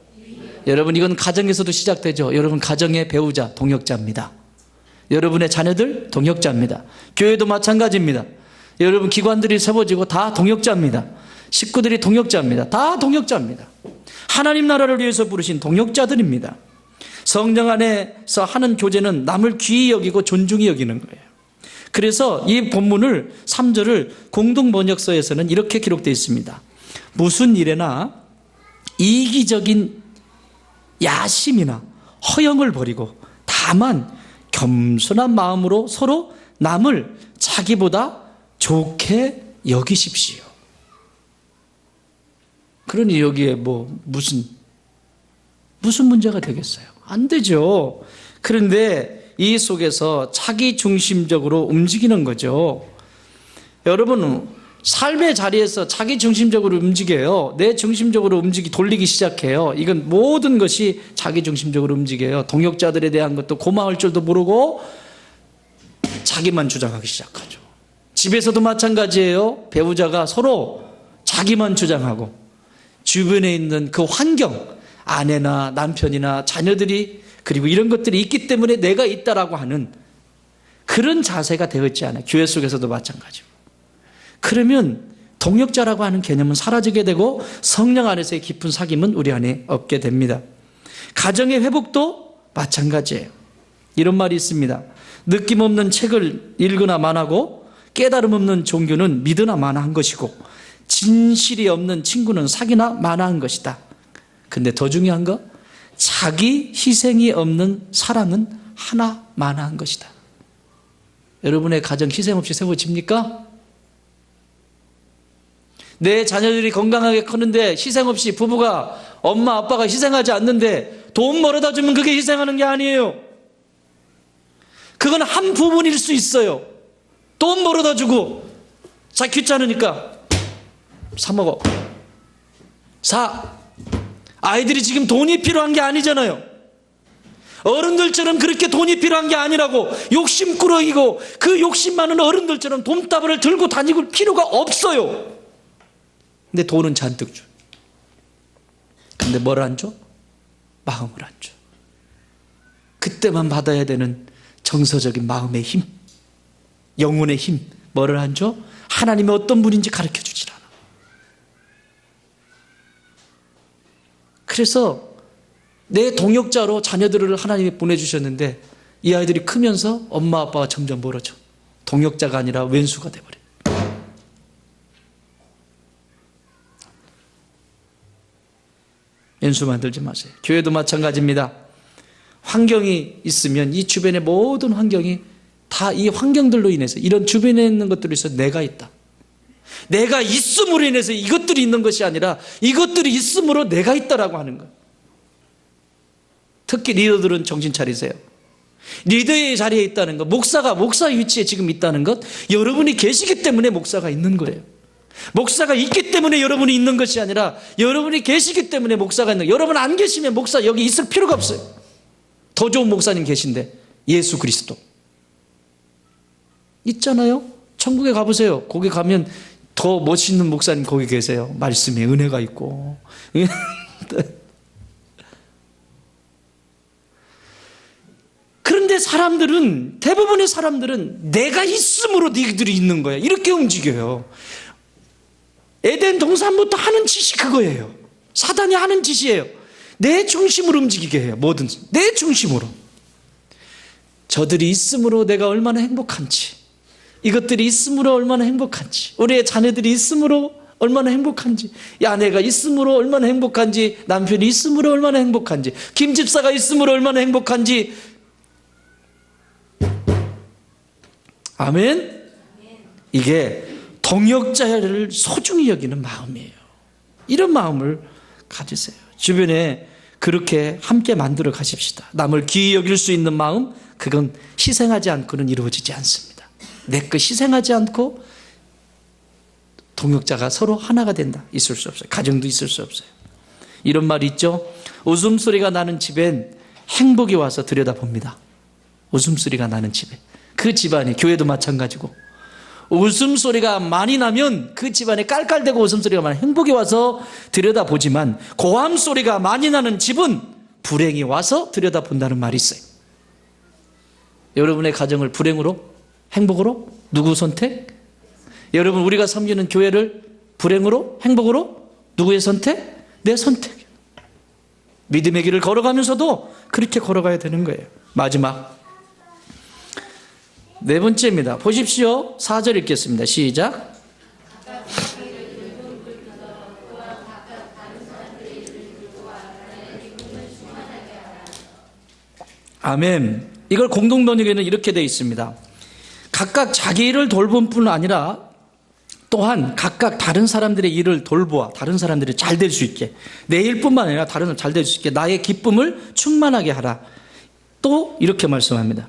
여러분, 이건 가정에서도 시작되죠. 여러분, 가정의 배우자 동역자입니다. 여러분의 자녀들 동역자입니다. 교회도 마찬가지입니다. 여러분, 기관들이 세워지고 다 동역자입니다. 식구들이 동역자입니다. 다 동역자입니다. 하나님 나라를 위해서 부르신 동역자들입니다. 성령 안에서 하는 교제는 남을 귀히 여기고 존중히 여기는 거예요. 그래서 이 본문을 3절을 공동번역서에서는 이렇게 기록되어 있습니다. 무슨 일에나 이기적인 야심이나 허영을 버리고 다만 겸손한 마음으로 서로 남을 자기보다 좋게 여기십시오. 그러니 여기에 무슨 문제가 되겠어요? 안 되죠. 그런데 이 속에서 자기 중심적으로 움직이는 거죠. 여러분, 삶의 자리에서 자기 중심적으로 움직여요. 내 중심적으로 돌리기 시작해요. 이건 모든 것이 자기 중심적으로 움직여요. 동역자들에 대한 것도 고마울 줄도 모르고 자기만 주장하기 시작하죠. 집에서도 마찬가지예요. 배우자가 서로 자기만 주장하고 주변에 있는 그 환경, 아내나 남편이나 자녀들이 그리고 이런 것들이 있기 때문에 내가 있다라고 하는 그런 자세가 되어 있지 않아요. 교회 속에서도 마찬가지고. 그러면 동역자라고 하는 개념은 사라지게 되고 성령 안에서의 깊은 사귐은 우리 안에 없게 됩니다. 가정의 회복도 마찬가지예요. 이런 말이 있습니다. 느낌 없는 책을 읽으나 마나고 깨달음 없는 종교는 믿으나 마나한 것이고 진실이 없는 친구는 사귀나 마나한 것이다. 근데 더 중요한 거, 자기 희생이 없는 사랑은 하나 마나한 것이다. 여러분의 가정 희생 없이 세워집니까? 내 자녀들이 건강하게 크는데 희생 없이 부부가 엄마 아빠가 희생하지 않는데 돈 벌어다 주면 그게 희생하는 게 아니에요. 그건 한 부분일 수 있어요. 돈 벌어다 주고 자 귀찮으니까 사 먹어. 아이들이 지금 돈이 필요한 게 아니잖아요. 어른들처럼 그렇게 돈이 필요한 게 아니라고 욕심꾸러기고 그 욕심 많은 어른들처럼 돈다발을 들고 다니고 필요가 없어요. 근데 돈은 잔뜩 줘. 근데 뭘 안 줘? 마음을 안 줘. 그때만 받아야 되는 정서적인 마음의 힘, 영혼의 힘, 뭐를 안 줘? 하나님이 어떤 분인지 가르쳐 주질 않아. 그래서 내 동역자로 자녀들을 하나님이 보내주셨는데 이 아이들이 크면서 엄마 아빠가 점점 멀어져. 동역자가 아니라 왼수가 돼버려. 왼수 만들지 마세요. 교회도 마찬가지입니다. 환경이 있으면 이 주변의 모든 환경이 다 이 환경들로 인해서 이런 주변에 있는 것들로 인해서 내가 있다. 내가 있음으로 인해서 이것들이 있는 것이 아니라 이것들이 있음으로 내가 있다라고 하는 것. 특히 리더들은 정신 차리세요. 리더의 자리에 있다는 것, 목사 위치에 지금 있다는 것, 여러분이 계시기 때문에 목사가 있는 거예요. 목사가 있기 때문에 여러분이 있는 것이 아니라 여러분이 계시기 때문에 목사가 있는 거예요. 여러분 안 계시면 목사 여기 있을 필요가 없어요. 더 좋은 목사님 계신데, 예수 그리스도 있잖아요. 천국에 가보세요. 거기 가면 더 멋있는 목사님 거기 계세요. 말씀에 은혜가 있고. 그런데 대부분의 사람들은 내가 있음으로 너희들이 있는 거야. 이렇게 움직여요. 에덴 동산부터 하는 짓이 그거예요. 사단이 하는 짓이에요. 내 중심으로 움직이게 해요. 뭐든지 내 중심으로. 저들이 있음으로 내가 얼마나 행복한지, 이것들이 있음으로 얼마나 행복한지, 우리의 자녀들이 있음으로 얼마나 행복한지, 이 아내가 있음으로 얼마나 행복한지, 남편이 있음으로 얼마나 행복한지, 김 집사가 있음으로 얼마나 행복한지. 아멘. 이게 동역자를 소중히 여기는 마음이에요. 이런 마음을 가지세요. 주변에 그렇게 함께 만들어 가십시다. 남을 귀히 여길 수 있는 마음, 그건 희생하지 않고는 이루어지지 않습니다. 내 것 희생하지 않고 동역자가 서로 하나가 된다. 있을 수 없어요. 가정도 있을 수 없어요. 이런 말이 있죠. 웃음소리가 나는 집엔 행복이 와서 들여다봅니다. 웃음소리가 나는 집에, 그 집안이, 교회도 마찬가지고, 웃음소리가 많이 나면 그 집안에 깔깔대고 웃음소리가 많이 행복이 와서 들여다보지만 고함소리가 많이 나는 집은 불행이 와서 들여다본다는 말이 있어요. 여러분의 가정을 불행으로? 행복으로? 누구 선택? 여러분 우리가 섬기는 교회를 불행으로? 행복으로? 누구의 선택? 내 선택. 믿음의 길을 걸어가면서도 그렇게 걸어가야 되는 거예요. 마지막 네 번째입니다. 보십시오. 4절 읽겠습니다. 시작. 아멘. 이걸 공동번역에는 이렇게 되어 있습니다. 각각 자기 일을 돌볼 뿐 아니라 또한 각각 다른 사람들의 일을 돌보아 다른 사람들이 잘 될 수 있게, 내 일뿐만 아니라 다른 사람 잘 될 수 있게 나의 기쁨을 충만하게 하라. 또 이렇게 말씀합니다.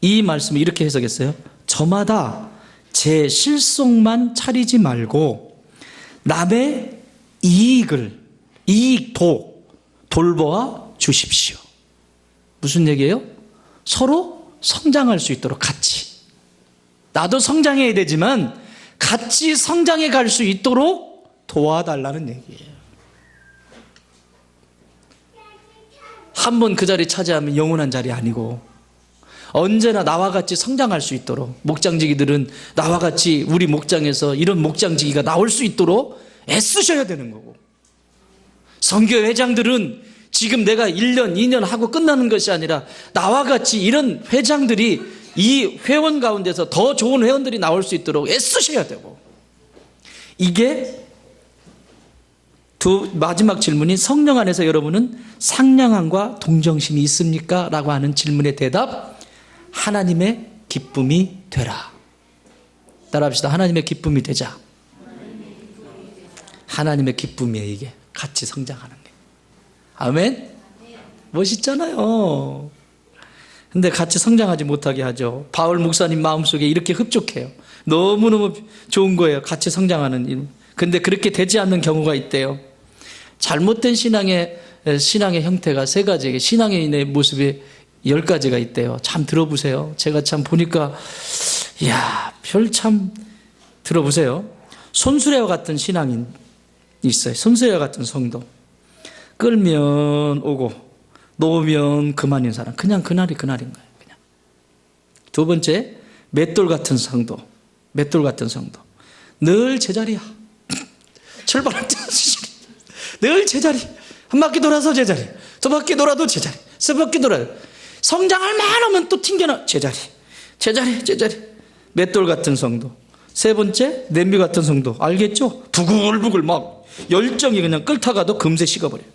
이 말씀을 이렇게 해석했어요. 저마다 제 실속만 차리지 말고 남의 이익도 돌보아 주십시오. 무슨 얘기예요? 서로 성장할 수 있도록 같이. 나도 성장해야 되지만 같이 성장해 갈 수 있도록 도와달라는 얘기예요. 한 번 그 자리 차지하면 영원한 자리 아니고 언제나 나와 같이 성장할 수 있도록, 목장지기들은 나와 같이 우리 목장에서 이런 목장지기가 나올 수 있도록 애쓰셔야 되는 거고, 선교회 회장들은 지금 내가 1년, 2년 하고 끝나는 것이 아니라 나와 같이 이런 회장들이 이 회원 가운데서 더 좋은 회원들이 나올 수 있도록 애쓰셔야 되고, 이게 마지막 질문인 성령 안에서 여러분은 상냥함과 동정심이 있습니까? 라고 하는 질문의 대답, 하나님의 기쁨이 되라. 따라합시다. 하나님의 기쁨이 되자. 하나님의 기쁨이에요. 이게 같이 성장하는 게. 아멘? 멋있잖아요. 근데 같이 성장하지 못하게 하죠. 바울 목사님 마음속에 이렇게 흡족해요. 너무너무 좋은 거예요. 같이 성장하는 일. 근데 그렇게 되지 않는 경우가 있대요. 잘못된 신앙의 형태가 3가지, 신앙인의 모습이 10가지가 있대요. 참 들어보세요. 제가 참 보니까 참 들어보세요. 손수레와 같은 신앙인 있어요. 손수레와 같은 성도. 끌면 오고 놓으면 그만인 사람. 그냥 그날이 그날인 거예요. 그냥. 2번째, 맷돌 같은 성도. 맷돌 같은 성도. 늘 제자리야. 출발할 때 늘 제자리. 한 바퀴 돌아서 제자리. 2바퀴 돌아도 제자리. 3바퀴 돌아요. 성장할 만하면 또 튕겨나. 제자리. 맷돌 같은 성도. 3번째, 냄비 같은 성도. 알겠죠? 부글부글 막 열정이 그냥 끓다가도 금세 식어버려요.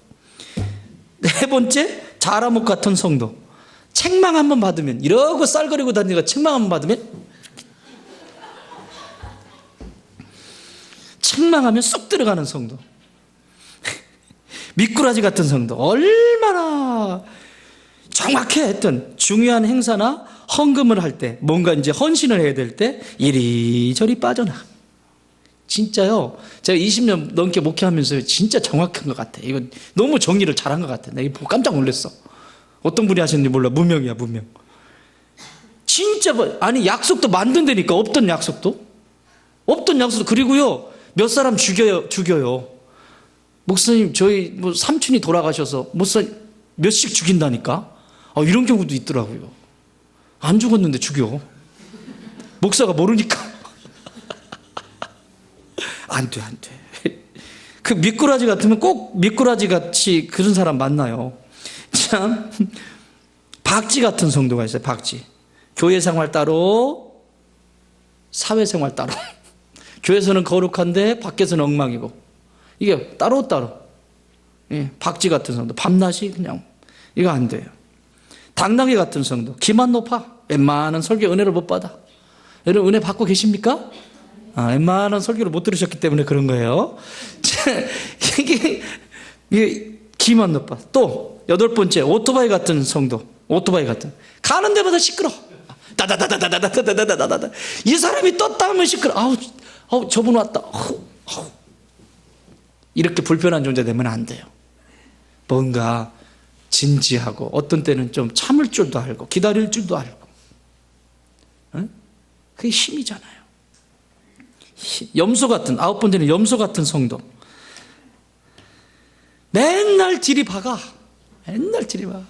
4번째, 자라목 같은 성도. 책망 한번 받으면, 이러고 쌀거리고 다니다가 책망 한번 받으면 책망하면 쏙 들어가는 성도. 미꾸라지 같은 성도. 얼마나 정확해 했던 중요한 행사나 헌금을 할 때, 뭔가 이제 헌신을 해야 될 때 이리저리 빠져나. 진짜요. 제가 20년 넘게 목회하면서 진짜 정확한 것 같아. 이거 너무 정리를 잘한 것 같아. 내가 보고 깜짝 놀랐어. 어떤 분이 하셨는지 몰라. 무명이야, 무명. 진짜 아니 약속도 만든다니까. 없던 약속도. 그리고요 몇 사람 죽여요. 목사님 저희 삼촌이 돌아가셔서 목사님 몇씩 죽인다니까. 이런 경우도 있더라고요. 안 죽었는데 죽여. 목사가 모르니까. 안 돼. 그 미꾸라지 같으면 꼭 미꾸라지 같이 그런 사람 만나요. 참, 박쥐 같은 성도가 있어요. 박쥐. 교회 생활 따로, 사회 생활 따로. 교회에서는 거룩한데 밖에서는 엉망이고. 이게 따로. 박쥐 같은 성도. 밤낮이 그냥, 이거 안 돼요. 당나귀 같은 성도. 기만 높아. 웬만한 설교 은혜를 못 받아. 여러분 은혜 받고 계십니까? 웬만한 설교를 못 들으셨기 때문에 그런 거예요. 이게 기만 높아. 또 8번째, 오토바이 같은 성도. 오토바이 같은. 가는 데마다 시끄러. 다다다다다다다다다다다. 이 사람이 떴다 하면 시끄러. 아우 저분 왔다. 이렇게 불편한 존재 되면 안 돼요. 뭔가 진지하고 어떤 때는 좀 참을 줄도 알고 기다릴 줄도 알고. 어? 그게 힘이잖아요. 염소 같은, 9번째는 염소 같은 성도. 맨날 들이박아. 맨날 들이박아.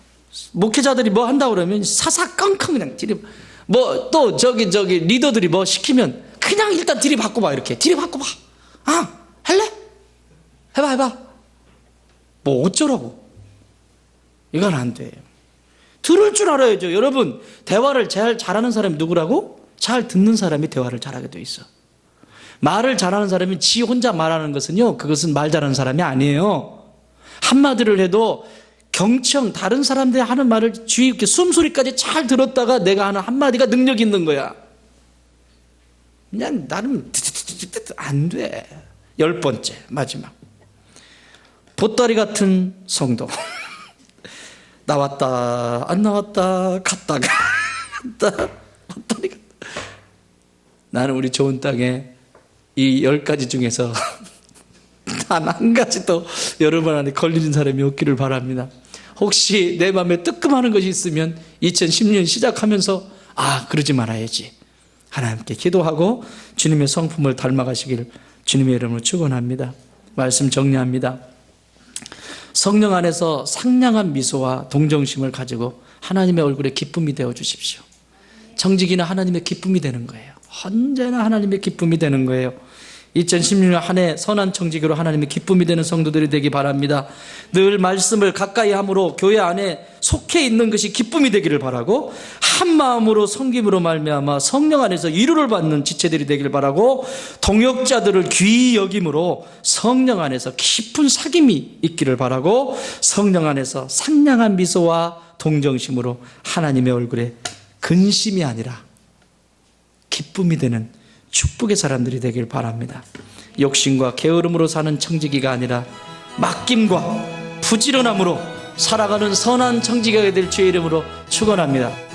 목회자들이 뭐 한다고 그러면 사사건건 그냥 들이박아. 뭐 또 저기 리더들이 뭐 시키면 그냥 일단 들이박고 봐. 이렇게 들이박고 봐. 아, 할래? 해봐. 뭐 어쩌라고. 이건 안 돼요. 들을 줄 알아야죠. 여러분, 대화를 제일 잘하는 사람이 누구라고? 잘 듣는 사람이 대화를 잘하게 돼 있어. 말을 잘하는 사람이 지 혼자 말하는 것은요, 그것은 말 잘하는 사람이 아니에요. 한마디를 해도 경청, 다른 사람들이 하는 말을 주의 깊게 숨소리까지 잘 들었다가 내가 하는 한마디가 능력 있는 거야. 그냥 나름 안 돼. 10번째, 마지막. 보따리 같은 성도. 나왔다 안 나왔다 갔다가 보따리 같다. 나는 우리 좋은 땅에 이 10가지 중에서 단 한 가지도 여러분 안에 걸리는 사람이 없기를 바랍니다. 혹시 내 마음에 뜨끔하는 것이 있으면 2010년 시작하면서 그러지 말아야지. 하나님께 기도하고 주님의 성품을 닮아가시길 주님의 이름으로 축원합니다. 말씀 정리합니다. 성령 안에서 상냥한 미소와 동정심을 가지고 하나님의 얼굴에 기쁨이 되어 주십시오. 청지기는 하나님의 기쁨이 되는 거예요. 언제나 하나님의 기쁨이 되는 거예요. 2016년 한 해 선한 청지기로 하나님의 기쁨이 되는 성도들이 되기 바랍니다. 늘 말씀을 가까이 함으로 교회 안에 속해 있는 것이 기쁨이 되기를 바라고, 한 마음으로 섬김으로 말미암아 성령 안에서 위로를 받는 지체들이 되기를 바라고, 동역자들을 귀히 여김으로 성령 안에서 깊은 사귐이 있기를 바라고, 성령 안에서 상냥한 미소와 동정심으로 하나님의 얼굴에 근심이 아니라 기쁨이 되는 축복의 사람들이 되길 바랍니다. 욕심과 게으름으로 사는 청지기가 아니라 맡김과 부지런함으로 살아가는 선한 청지기가 될 주의 이름으로 축원합니다.